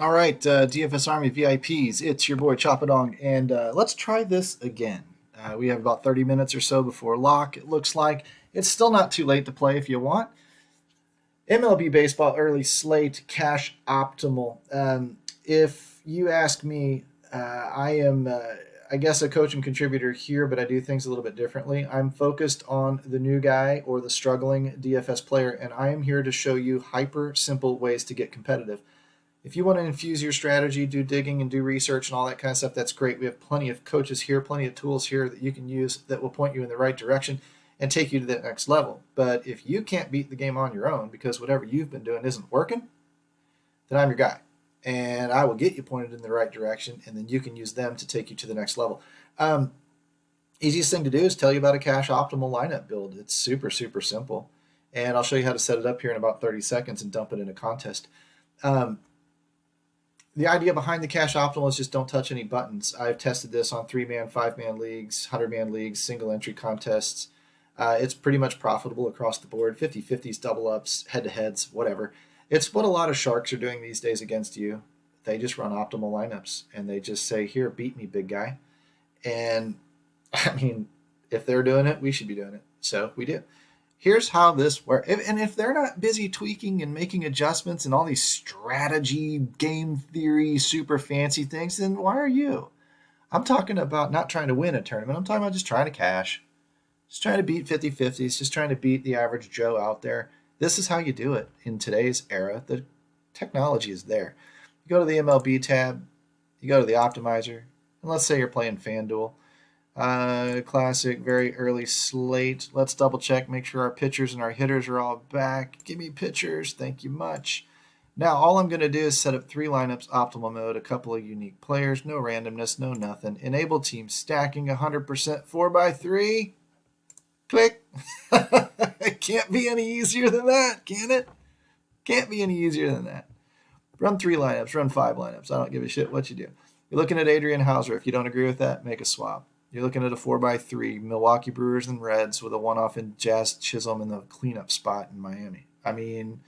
All right, DFS Army VIPs, it's your boy Choppadong, and let's try this again. We have about 30 minutes or so before lock. It looks like it's still not too late to play if you want. MLB Baseball Early Slate Cash Optimal. If you ask me, I am, I guess, a coach and contributor here, but I do things a little bit differently. I'm focused on the new guy or the struggling DFS player, and I am here to show you hyper simple ways to get competitive. If you want to infuse your strategy, do digging and do research and all that kind of stuff, that's great. We have plenty of coaches here, plenty of tools here that you can use that will point you in the right direction and take you to that next level. But if you can't beat the game on your own because whatever you've been doing isn't working, then I'm your guy. And I will get you pointed in the right direction, and then you can use them to take you to the next level. Um, Easiest thing to do is tell you about a cash optimal lineup build. It's super, super simple. And I'll show you how to set it up here in about 30 seconds and dump it in a contest. Um, the idea behind the cash optimal is just don't touch any buttons. I've tested this on 3-man, 5-man leagues, 100-man leagues, single entry contests. It's pretty much profitable across the board. 50-50s, double ups, head to heads, whatever. It's what a lot of sharks are doing these days against you. They just run optimal lineups and they just say, here, beat me, big guy. And I mean, if they're doing it, we should be doing it. So we do. Here's how this works. And if they're not busy tweaking and making adjustments and all these strategy, game theory, super fancy things, then why are you? I'm talking about not trying to win a tournament. I'm talking about just trying to cash, just trying to beat 50-50s, just trying to beat the average Joe out there. This is how you do it in today's era. The technology is there. You go to the MLB tab, you go to the optimizer, and let's say you're playing FanDuel. Classic, very early slate. Let's double check, make sure our pitchers and our hitters are all back. Give me pitchers. Thank you much. Now, all I'm going to do is set up 3 lineups, optimal mode, a couple of unique players, no randomness, no nothing. Enable team stacking, 100% 4x3. Click. It can't be any easier than that, can it? Can't be any easier than that. Run 3 lineups, run 5 lineups. I don't give a shit what you do. You're looking at Adrian Hauser. If you don't agree with that, make a swap. You're looking at a 4x3, Milwaukee Brewers and Reds with a one-off in Jazz Chisholm in the cleanup spot in Miami. I mean,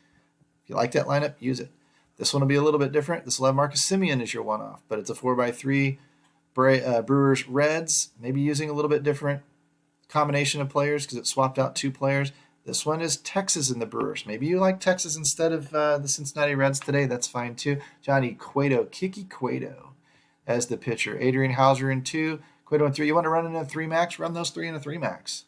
if you like that lineup, use it. This one will be a little bit different. This will have Marcus Semien as your one-off, but it's a 4x3 Brewers Reds, maybe using a little bit different combination of players because it swapped out 2 players. This one is Texas and the Brewers. Maybe you like Texas instead of the Cincinnati Reds today. That's fine too. Johnny Cueto, Kiki Cueto as the pitcher. Adrian Hauser in 2, Cueto in 3. You want to run in a 3 max? Run those 3 in a 3 max.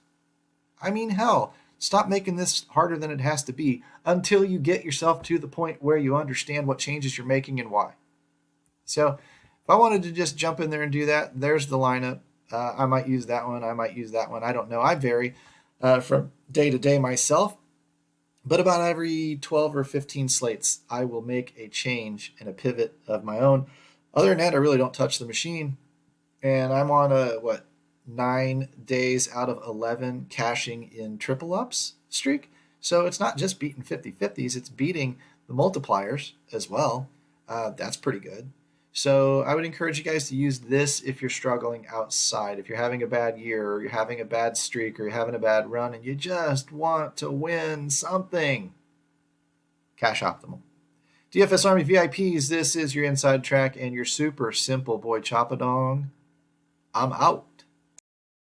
I mean, hell, stop making this harder than it has to be until you get yourself to the point where you understand what changes you're making and why. So if I wanted to just jump in there and do that, there's the lineup. I might use that one. I might use that one. I don't know. I vary from day to day myself. But about every 12 or 15 slates, I will make a change and a pivot of my own. Other than that, I really don't touch the machine. And I'm on a, 9 days out of 11 cashing in triple ups streak. So it's not just beating 50-50s, it's beating the multipliers as well. That's pretty good. So I would encourage you guys to use this if you're struggling outside. If you're having a bad year or you're having a bad streak or you're having a bad run and you just want to win something, Cash Optimal. DFS Army VIPs, this is your inside track and your super simple boy Choppadong. I'm out.